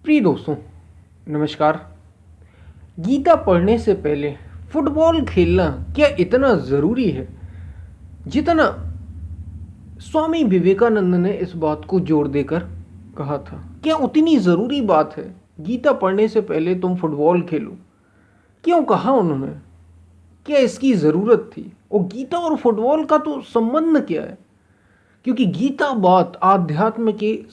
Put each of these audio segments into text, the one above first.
प्रिय दोस्तों, नमस्कार। गीता पढ़ने से पहले फुटबॉल खेलना क्या इतना ज़रूरी है जितना स्वामी विवेकानंद ने इस बात को जोर देकर कहा था? क्या उतनी ज़रूरी बात है गीता पढ़ने से पहले तुम फुटबॉल खेलो? क्यों कहा उन्होंने? क्या इसकी ज़रूरत थी? और गीता और फुटबॉल का तो संबंध क्या है? क्योंकि गीता बात आध्यात्म के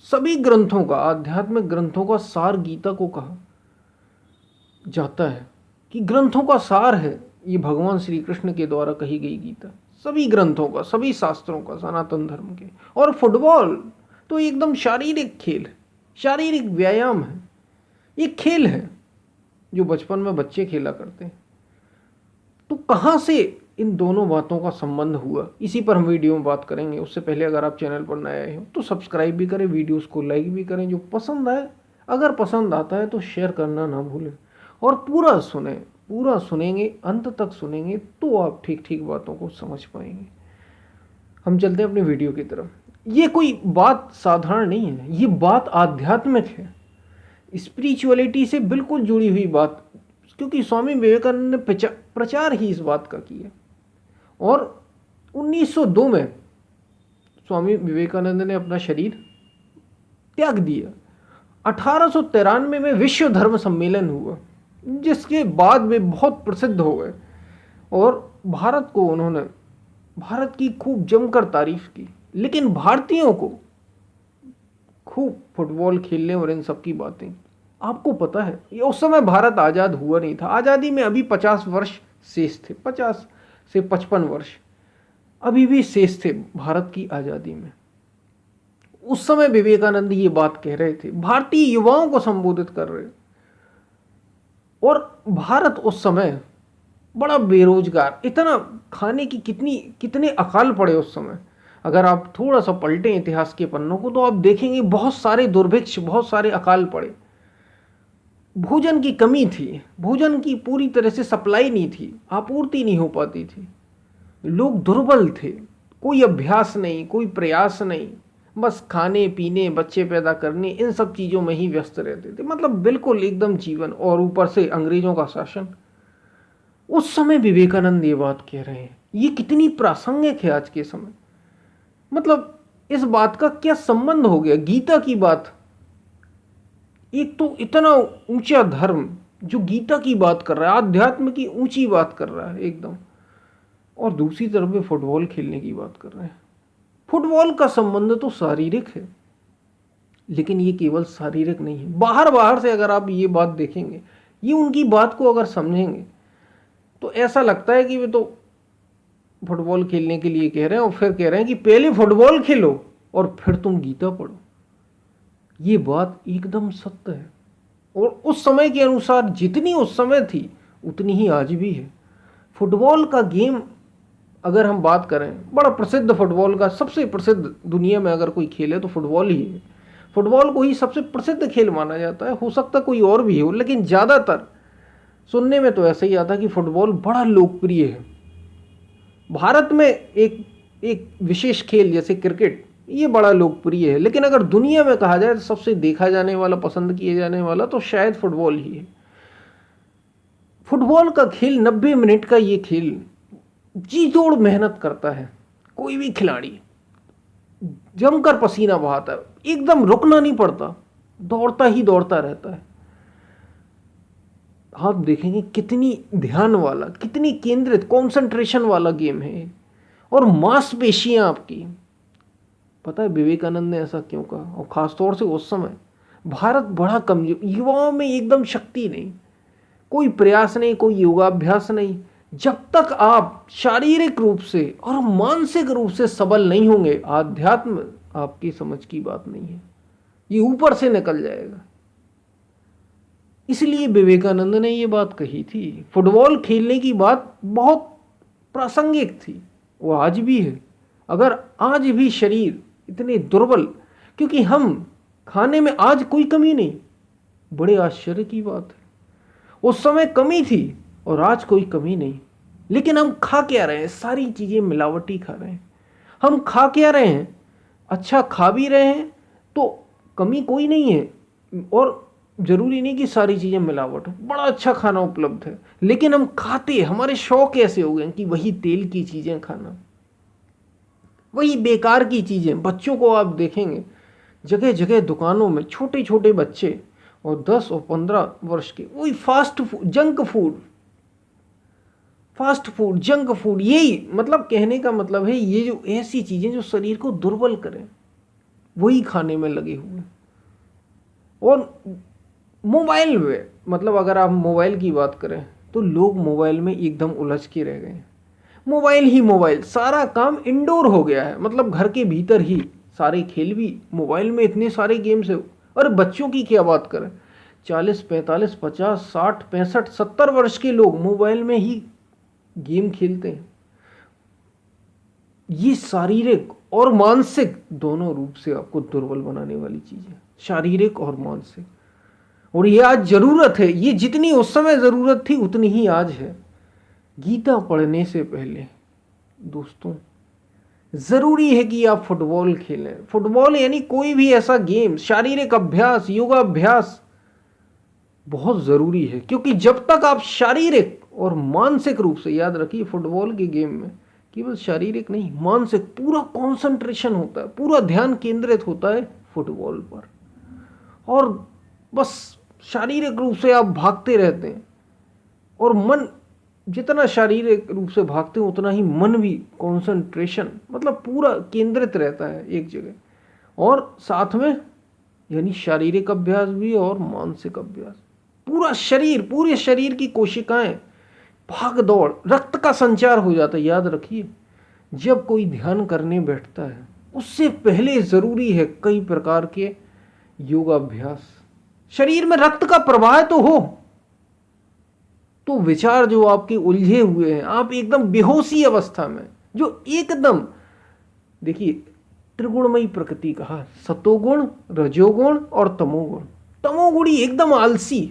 सभी ग्रंथों का, आध्यात्मिक ग्रंथों का सार गीता को कहा जाता है कि ग्रंथों का सार है ये भगवान श्री कृष्ण के द्वारा कही गई गीता, सभी ग्रंथों का, सभी शास्त्रों का, सनातन धर्म के। और फुटबॉल तो एकदम शारीरिक खेल है, शारीरिक व्यायाम है, ये खेल है जो बचपन में बच्चे खेला करते हैं। तो कहाँ से इन दोनों बातों का संबंध हुआ, इसी पर हम वीडियो में बात करेंगे। उससे पहले अगर आप चैनल पर नए आए हो तो सब्सक्राइब भी करें, वीडियोस को लाइक भी करें। जो पसंद आए, अगर पसंद आता है तो शेयर करना ना भूलें और पूरा सुने, पूरा सुनेंगे, अंत तक सुनेंगे तो आप ठीक ठीक बातों को समझ पाएंगे। हम चलते हैं अपनी वीडियो की तरफ। ये कोई बात साधारण नहीं है, ये बात आध्यात्मिक है, स्पिरिचुअलिटी से बिल्कुल जुड़ी हुई बात, क्योंकि स्वामी विवेकानंद ने प्रचार ही इस बात का किया। और 1902 में स्वामी विवेकानंद ने अपना शरीर त्याग दिया। 1893 में विश्व धर्म सम्मेलन हुआ, जिसके बाद वे बहुत प्रसिद्ध हो गए और भारत की खूब जमकर तारीफ की। लेकिन भारतीयों को खूब फुटबॉल खेलने और इन सब की बातें, आपको पता है ये उस समय भारत आज़ाद हुआ नहीं था। आज़ादी में अभी 50 वर्ष शेष थे, 50 से 55 वर्ष अभी भी शेष थे भारत की आज़ादी में। उस समय विवेकानंद ये बात कह रहे थे, भारतीय युवाओं को संबोधित कर रहे। और भारत उस समय बड़ा बेरोजगार, इतना खाने की कितने अकाल पड़े उस समय। अगर आप थोड़ा सा पलटें इतिहास के पन्नों को तो आप देखेंगे बहुत सारे दुर्भिक्ष, बहुत सारे अकाल पड़े। भोजन की कमी थी, भोजन की पूरी तरह से सप्लाई नहीं थी, आपूर्ति नहीं हो पाती थी, लोग दुर्बल थे, कोई अभ्यास नहीं, कोई प्रयास नहीं, बस खाने पीने, बच्चे पैदा करने, इन सब चीज़ों में ही व्यस्त रहते थे। मतलब बिल्कुल एकदम जीवन, और ऊपर से अंग्रेजों का शासन। उस समय विवेकानंद ये बात कह रहे हैं, ये कितनी प्रासंगिक है आज के समय। मतलब इस बात का क्या संबंध हो गया गीता की बात। एक तो इतना ऊंचा धर्म जो गीता की बात कर रहा है, आध्यात्म की ऊंची बात कर रहा है एकदम, और दूसरी तरफ में फुटबॉल खेलने की बात कर रहे हैं। फुटबॉल का संबंध तो शारीरिक है, लेकिन ये केवल शारीरिक नहीं है। बाहर से अगर आप ये बात देखेंगे, ये उनकी बात को अगर समझेंगे तो ऐसा लगता है कि वे तो फुटबॉल खेलने के लिए कह रहे हैं और फिर कह रहे हैं कि पहले फुटबॉल खेलो और फिर तुम गीता पढ़ो। ये बात एकदम सत्य है, और उस समय के अनुसार जितनी उस समय थी उतनी ही आज भी है। फुटबॉल का गेम अगर हम बात करें, बड़ा प्रसिद्ध फुटबॉल का, सबसे प्रसिद्ध दुनिया में अगर कोई खेल है तो फुटबॉल ही है। फुटबॉल को ही सबसे प्रसिद्ध खेल माना जाता है। हो सकता कोई और भी हो, लेकिन ज़्यादातर सुनने में तो ऐसा ही आता कि फुटबॉल बड़ा लोकप्रिय है। भारत में एक विशेष खेल जैसे क्रिकेट, ये बड़ा लोकप्रिय है, लेकिन अगर दुनिया में कहा जाए तो सबसे देखा जाने वाला, पसंद किए जाने वाला तो शायद फुटबॉल ही है। फुटबॉल का खेल 90 मिनट का ये खेल जी तोड़ मेहनत करता है। कोई भी खिलाड़ी जमकर पसीना बहाता है, एकदम रुकना नहीं पड़ता, दौड़ता ही दौड़ता रहता है। आप देखेंगे कितनी ध्यान वाला, कितनी केंद्रित, कंसंट्रेशन वाला गेम है। और मांसपेशियां आपकी, पता है विवेकानंद ने ऐसा क्यों कहा? और खासतौर से उस समय भारत बड़ा कमजोर, युवाओं में एकदम शक्ति नहीं, कोई प्रयास नहीं, कोई योगाभ्यास नहीं। जब तक आप शारीरिक रूप से और मानसिक रूप से सबल नहीं होंगे, आध्यात्म आपकी समझ की बात नहीं है, ये ऊपर से निकल जाएगा। इसलिए विवेकानंद ने ये बात कही थी। फुटबॉल खेलने की बात बहुत प्रासंगिक थी, वो आज भी है। अगर आज भी शरीर इतने दुर्बल, क्योंकि हम खाने में आज कोई कमी नहीं, बड़े आश्चर्य की बात है। उस समय कमी थी और आज कोई कमी नहीं, लेकिन हम खा क्या रहे हैं? सारी चीज़ें मिलावटी खा रहे हैं। हम खा क्या रहे हैं? अच्छा खा भी रहे हैं तो कमी कोई नहीं है, और ज़रूरी नहीं कि सारी चीज़ें मिलावट हो, बड़ा अच्छा खाना उपलब्ध है, लेकिन हम खाते, हमारे शौक ऐसे हो गए कि वही तेल की चीज़ें खाना, वही बेकार की चीज़ें। बच्चों को आप देखेंगे जगह जगह दुकानों में छोटे छोटे बच्चे और 10 और 15 वर्ष के वही fast food, junk food, fast food, junk food, यही मतलब कहने का मतलब है ये जो ऐसी चीज़ें जो शरीर को दुर्बल करें वही खाने में लगे हुए। और मोबाइल में मतलब अगर आप मोबाइल की बात करें तो लोग मोबाइल में एकदम उलझ के रह गए। मोबाइल ही मोबाइल, सारा काम इंडोर हो गया है, मतलब घर के भीतर ही सारे खेल भी मोबाइल में, इतने सारे गेम्स है। और बच्चों की क्या बात करें, 40 45 50 60 65 70 वर्ष के लोग मोबाइल में ही गेम खेलते हैं। ये शारीरिक और मानसिक दोनों रूप से आपको दुर्बल बनाने वाली चीज है, शारीरिक और मानसिक। और ये आज जरूरत है, ये जितनी उस समय जरूरत थी उतनी ही आज है। गीता पढ़ने से पहले दोस्तों जरूरी है कि आप फुटबॉल खेलें। फुटबॉल यानी कोई भी ऐसा गेम, शारीरिक अभ्यास, योगाभ्यास बहुत जरूरी है, क्योंकि जब तक आप शारीरिक और मानसिक रूप से, याद रखिए फुटबॉल के गेम में केवल शारीरिक नहीं मानसिक पूरा कंसंट्रेशन होता है, पूरा ध्यान केंद्रित होता है फुटबॉल पर। और बस शारीरिक रूप से आप भागते रहते हैं और मन, जितना शारीरिक रूप से भागते हैं उतना ही मन भी कंसंट्रेशन मतलब पूरा केंद्रित रहता है एक जगह। और साथ में यानी शारीरिक अभ्यास भी और मानसिक अभ्यास, पूरा शरीर, पूरे शरीर की कोशिकाएं भाग दौड़, रक्त का संचार हो जाता है। याद रखिए जब कोई ध्यान करने बैठता है उससे पहले जरूरी है कई प्रकार के योगाभ्यास, शरीर में रक्त का प्रवाह तो हो, तो विचार जो आपके उलझे हुए हैं, आप एकदम बेहोशी अवस्था में, जो एकदम देखिए त्रिगुणमयी प्रकृति कहा, सतोगुण, रजोगुण और तमोगुण। तमोगुणी एकदम आलसी,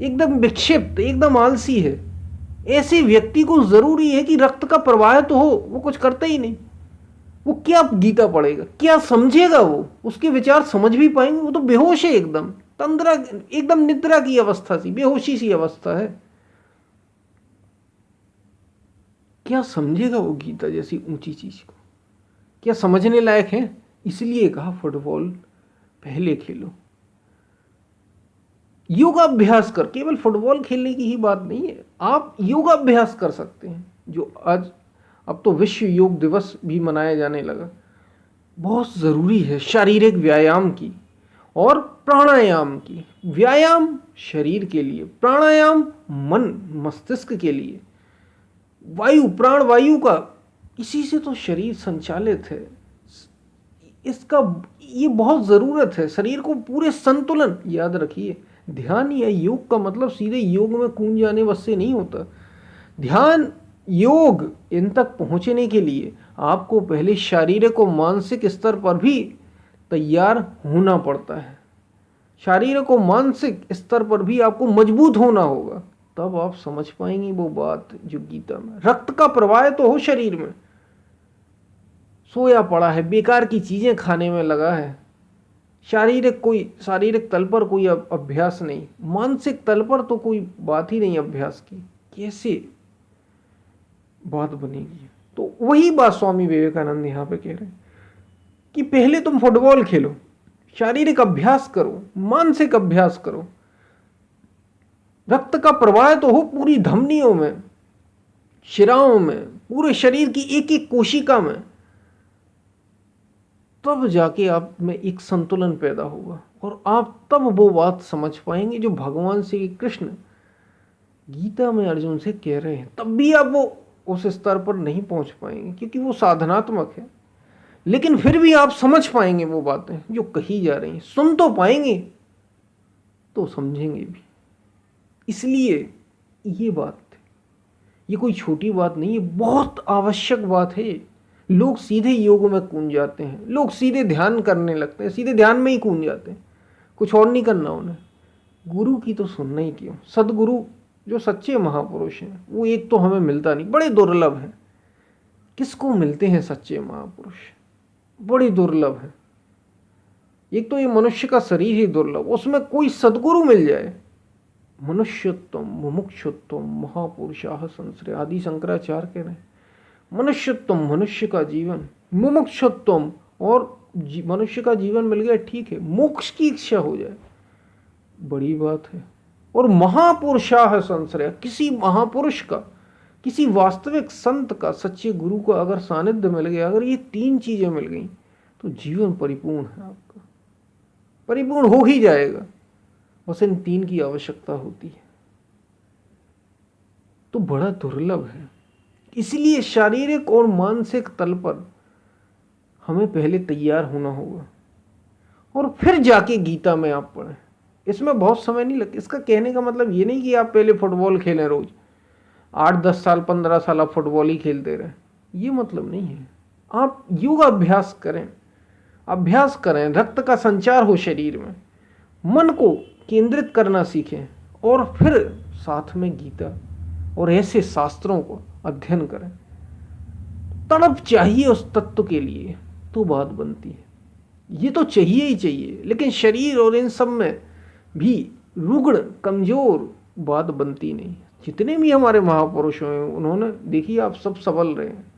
एकदम विक्षिप्त, एकदम आलसी है, ऐसे व्यक्ति को जरूरी है कि रक्त का प्रवाह तो हो। वो कुछ करता ही नहीं, वो क्या गीता पढ़ेगा, क्या समझेगा, वो उसके विचार समझ भी पाएंगे? वो तो बेहोश है, एकदम तंद्रा, एकदम निद्रा की अवस्था सी, बेहोशी सी अवस्था है। क्या समझेगा वो गीता जैसी ऊंची चीज को? क्या समझने लायक है? इसलिए कहा फुटबॉल पहले खेलो, योगाभ्यास कर। केवल फुटबॉल खेलने की ही बात नहीं है, आप योगाभ्यास कर सकते हैं, जो आज अब तो विश्व योग दिवस भी मनाया जाने लगा। बहुत ज़रूरी है शारीरिक व्यायाम की और प्राणायाम की। व्यायाम शरीर के लिए, प्राणायाम मन मस्तिष्क के लिए, वायु, प्राण वायु का, इसी से तो शरीर संचालित है। इसका ये बहुत ज़रूरत है शरीर को पूरे संतुलन। याद रखिए ध्यान या योग का मतलब सीधे योग में कूद जाने बस से नहीं होता। ध्यान योग इन तक पहुंचने के लिए आपको पहले शारीरिक और मानसिक स्तर पर भी तैयार होना पड़ता है। शारीरिक और मानसिक स्तर पर भी आपको मजबूत होना होगा, तब आप समझ पाएंगे वो बात जो गीता में, रक्त का प्रवाह तो हो शरीर में। सोया पड़ा है, बेकार की चीजें खाने में लगा है, शारीरिक तल पर कोई अभ्यास नहीं, मानसिक तल पर तो कोई बात ही नहीं अभ्यास की, कैसे बात बनेगी? तो वही बात स्वामी विवेकानंद यहाँ पे कह रहे हैं कि पहले तुम फुटबॉल खेलो, शारीरिक अभ्यास करो, मानसिक अभ्यास करो, रक्त का प्रवाह तो हो पूरी धमनियों में, शिराओं में, पूरे शरीर की एक एक कोशिका में, तब जाके आप में एक संतुलन पैदा होगा और आप तब वो बात समझ पाएंगे जो भगवान श्री कृष्ण गीता में अर्जुन से कह रहे हैं। तब भी आप वो उस स्तर पर नहीं पहुंच पाएंगे क्योंकि वो साधनात्मक है, लेकिन फिर भी आप समझ पाएंगे वो बातें जो कही जा रही हैं, सुन तो पाएंगे तो समझेंगे भी। इसलिए ये बात, ये कोई छोटी बात नहीं है, बहुत आवश्यक बात है। लोग सीधे योग में कूद जाते हैं, लोग सीधे ध्यान करने लगते हैं, सीधे ध्यान में ही कूद जाते हैं, कुछ और नहीं करना उन्हें। गुरु की तो सुनना ही क्यों? सदगुरु जो सच्चे महापुरुष हैं वो एक तो हमें मिलता नहीं, बड़े दुर्लभ हैं। किसको मिलते हैं सच्चे महापुरुष? बड़े दुर्लभ हैं। एक तो ये मनुष्य का शरीर ही दुर्लभ, उसमें कोई सद्गुरु मिल जाए। मनुष्योत्तम मुमुक्षुत्तम महापुरुषाः संश्रय, आदि शंकराचार्य कह रहे हैं। मनुष्योत्तम मनुष्य का जीवन, मुमुक्षुत्तम और मनुष्य का जीवन मिल गया ठीक है, मोक्ष की इच्छा हो जाए बड़ी बात है। और महापुरुषाः संश्रय, किसी महापुरुष का, किसी वास्तविक संत का, सच्चे गुरु का अगर सानिध्य मिल गया, अगर ये 3 चीजें मिल गई तो जीवन परिपूर्ण है आपका, परिपूर्ण हो ही जाएगा। बस इन 3 की आवश्यकता होती है, तो बड़ा दुर्लभ है। इसलिए शारीरिक और मानसिक तल पर हमें पहले तैयार होना होगा और फिर जाके गीता में आप पढ़ें। इसमें बहुत समय नहीं लगता। इसका कहने का मतलब ये नहीं कि आप पहले फुटबॉल खेलें, रोज 8-10 साल 15 साल आप फुटबॉल ही खेलते रहें, ये मतलब नहीं है। आप योग अभ्यास करें, अभ्यास करें, रक्त का संचार हो शरीर में, मन को केंद्रित करना सीखें और फिर साथ में गीता और ऐसे शास्त्रों को अध्ययन करें। तड़प चाहिए उस तत्व के लिए तो बात बनती है, ये तो चाहिए ही चाहिए। लेकिन शरीर और इन सब में भी रुग्ण कमजोर बात बनती नहीं। जितने भी हमारे महापुरुष हैं उन्होंने, देखिए आप सब सबल रहे हैं।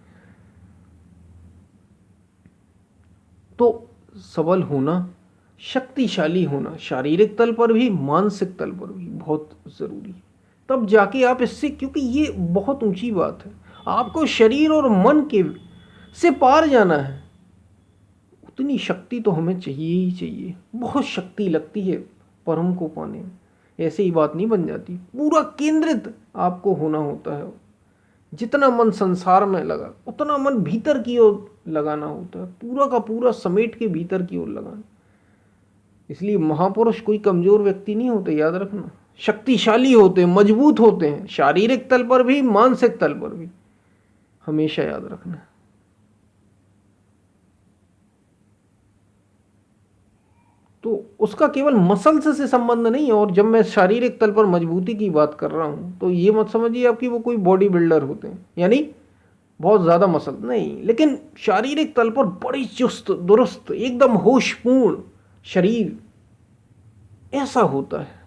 तो सबल होना, शक्तिशाली होना शारीरिक तल पर भी मानसिक तल पर भी बहुत ज़रूरी है। तब जाके आप इससे, क्योंकि ये बहुत ऊंची बात है, आपको शरीर और मन के से पार जाना है, उतनी शक्ति तो हमें चाहिए ही चाहिए। बहुत शक्ति लगती है परम को पाने में, ऐसे ही बात नहीं बन जाती। पूरा केंद्रित आपको होना होता है। जितना मन संसार में लगा उतना मन भीतर की ओर लगाना होता है, पूरा का पूरा समेट के भीतर की ओर लगाना। इसलिए महापुरुष कोई कमजोर व्यक्ति नहीं होते, याद रखना, शक्तिशाली होते हैं, मजबूत होते हैं, शारीरिक तल पर भी मानसिक तल पर भी, हमेशा याद रखना। तो उसका केवल मसल्स से संबंध नहीं है। और जब मैं शारीरिक तल पर मजबूती की बात कर रहा हूं तो ये मत समझिए आप कि वो कोई बॉडी बिल्डर होते हैं, यानी बहुत ज़्यादा मसल नहीं, लेकिन शारीरिक तल पर बड़ी चुस्त दुरुस्त एकदम होशपूर्ण शरीर, ऐसा होता है।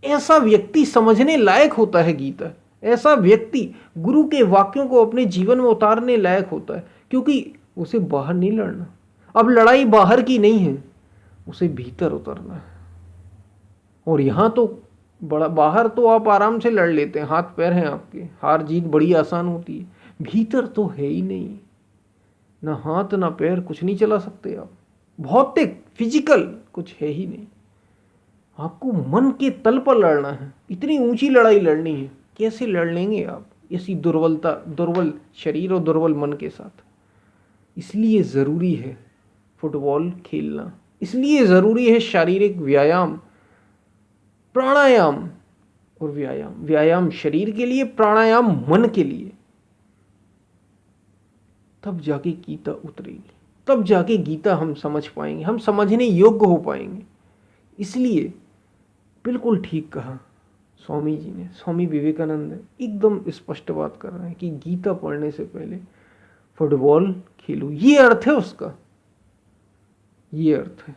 ऐसा व्यक्ति समझने लायक होता है गीता। ऐसा व्यक्ति गुरु के वाक्यों को अपने जीवन में उतारने लायक होता है, क्योंकि उसे बाहर नहीं लड़ना। अब लड़ाई बाहर की नहीं है, उसे भीतर उतरना है। और यहाँ तो बड़ा, बाहर तो आप आराम से लड़ लेते हैं, हाथ पैर हैं आपके, हार जीत बड़ी आसान होती है। भीतर तो है ही नहीं, ना हाथ ना पैर, कुछ नहीं चला सकते आप, भौतिक फिजिकल कुछ है ही नहीं। आपको मन के तल पर लड़ना है, इतनी ऊंची लड़ाई लड़नी है। कैसे लड़ लेंगे आप ऐसी दुर्बलता, दुर्बल शरीर और दुर्बल मन के साथ? इसलिए ज़रूरी है फुटबॉल खेलना, इसलिए ज़रूरी है शारीरिक व्यायाम, प्राणायाम और व्यायाम। व्यायाम शरीर के लिए, प्राणायाम मन के लिए। तब जाके गीता उतरेगी, तब जाके गीता हम समझ पाएंगे, हम समझने योग्य हो पाएंगे। इसलिए बिल्कुल ठीक कहा स्वामी जी ने, स्वामी विवेकानंद ने एकदम स्पष्ट बात कर रहे हैं कि गीता पढ़ने से पहले फुटबॉल खेलो। ये अर्थ है उसका, ये अर्थ है।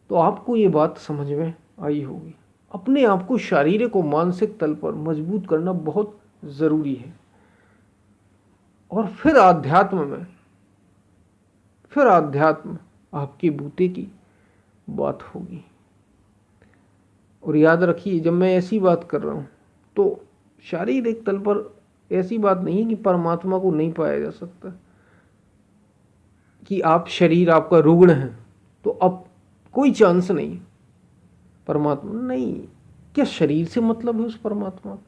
तो आपको ये बात समझ में आई होगी। अपने आप को शारीरिक और मानसिक तल पर मजबूत करना बहुत ज़रूरी है। और फिर अध्यात्म आपके बूते की बात होगी। और याद रखिए, जब मैं ऐसी बात कर रहा हूँ तो शारीरिक तल पर ऐसी बात नहीं है कि परमात्मा को नहीं पाया जा सकता, कि आप शरीर आपका रुग्ण है तो अब कोई चांस नहीं परमात्मा नहीं। क्या शरीर से मतलब है उस परमात्मा का?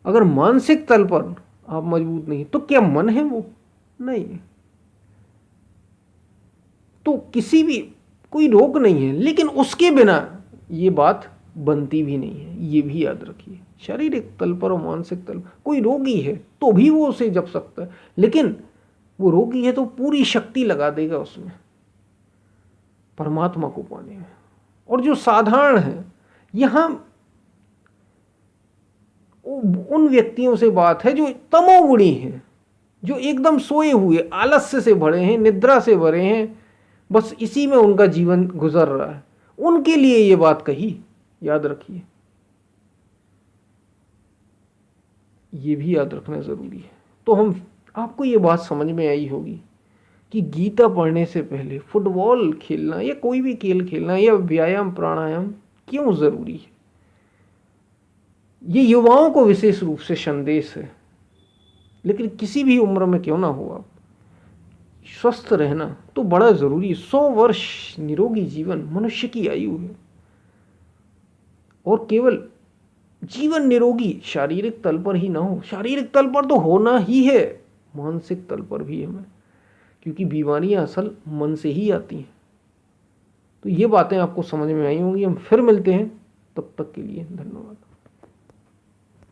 अगर मानसिक तल पर आप मजबूत नहीं तो क्या मन है वो? नहीं। तो किसी भी कोई रोग नहीं है, लेकिन उसके बिना ये बात बनती भी नहीं है, ये भी याद रखिए। शारीरिक तल पर और मानसिक तल पर कोई रोगी है तो भी वो उसे जप सकता है, लेकिन वो रोगी है तो पूरी शक्ति लगा देगा उसमें परमात्मा को पाने में। और जो साधारण है, यहाँ उन व्यक्तियों से बात है जो तमोगुणी हैं, जो एकदम सोए हुए, आलस्य से भरे हैं, निद्रा से भरे हैं, बस इसी में उनका जीवन गुजर रहा है। उनके लिए ये बात कही, याद रखिए, ये भी याद रखना ज़रूरी है। तो आपको ये बात समझ में आई होगी कि गीता पढ़ने से पहले फुटबॉल खेलना या कोई भी खेल खेलना या व्यायाम प्राणायाम क्यों ज़रूरी है। ये युवाओं को विशेष रूप से संदेश है, लेकिन किसी भी उम्र में क्यों ना हो, आप स्वस्थ रहना तो बड़ा ज़रूरी है। 100 वर्ष निरोगी जीवन मनुष्य की आयु है, और केवल जीवन निरोगी शारीरिक तल पर ही ना हो, शारीरिक तल पर तो होना ही है, मानसिक तल पर भी हमें, क्योंकि बीमारियां असल मन से ही आती हैं। तो ये बातें आपको समझ में आई होंगी। हम फिर मिलते हैं, तब तक के लिए धन्यवाद।